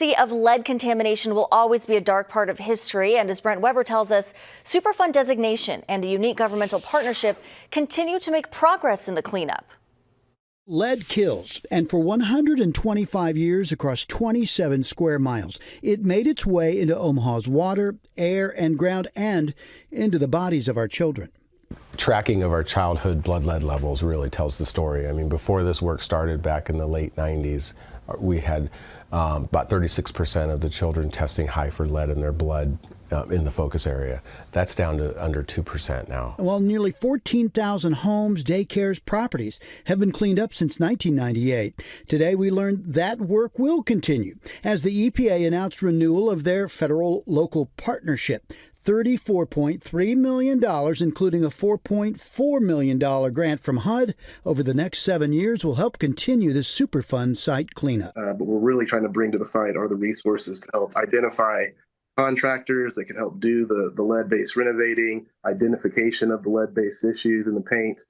Of lead contamination will always be a dark part of history, and as Brent Weber tells us, Superfund designation and a unique governmental partnership continue to make progress in the cleanup. Lead kills, and for 125 years across 27 square miles, it made its way into Omaha's water, air, and ground, and into the bodies of our children. Tracking of our childhood blood lead levels really tells the story. I mean, before this work started back in the late 90s, we had about 36% of the children testing high for lead in their blood in the focus area. That's down to under 2% now. While nearly 14,000 homes, daycares, properties have been cleaned up since 1998. Today we learned that work will continue as the EPA announced renewal of their federal-local partnership. $34.3 million, including a $4.4 million grant from HUD over the next 7 years, will help continue the Superfund site cleanup. But we're really trying to bring to the fight are the resources to help identify contractors that can help do the lead-based renovating, identification of the lead-based issues in the paint.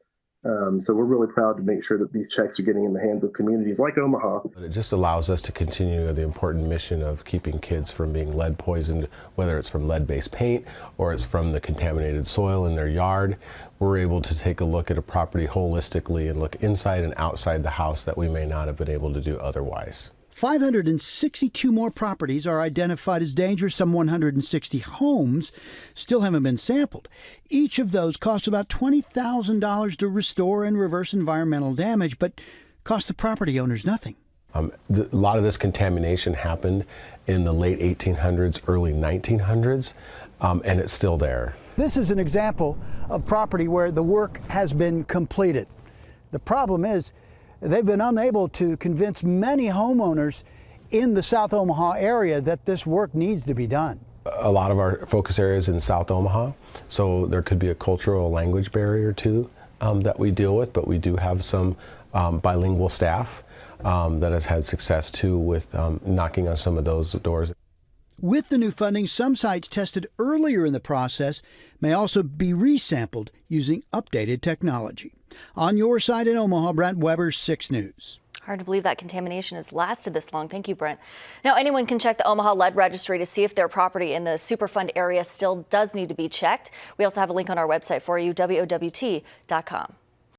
So we're really proud to make sure that these checks are getting in the hands of communities like Omaha. But it just allows us to continue the important mission of keeping kids from being lead poisoned, whether it's from lead-based paint or it's from the contaminated soil in their yard. We're able to take a look at a property holistically and look inside and outside the house that we may not have been able to do otherwise. 562 more properties are identified as dangerous. Some 160 homes still haven't been sampled. Each of those costs about $20,000 to restore and reverse environmental damage, but cost the property owners nothing. A lot of this contamination happened in the late 1800s, early 1900s, and it's still there. This is an example of property where the work has been completed. The problem is, they've been unable to convince many homeowners in the South Omaha area that this work needs to be done. A lot of our focus areas in South Omaha, so there could be a cultural language barrier too that we deal with, but we do have some bilingual staff that has had success too with knocking on some of those doors. With the new funding, some sites tested earlier in the process may also be resampled using updated technology. On your side in Omaha, Brent Weber, 6 News. Hard to believe that contamination has lasted this long. Thank you, Brent. Now, anyone can check the Omaha Lead Registry to see if their property in the Superfund area still does need to be checked. We also have a link on our website for you, WOWT.com.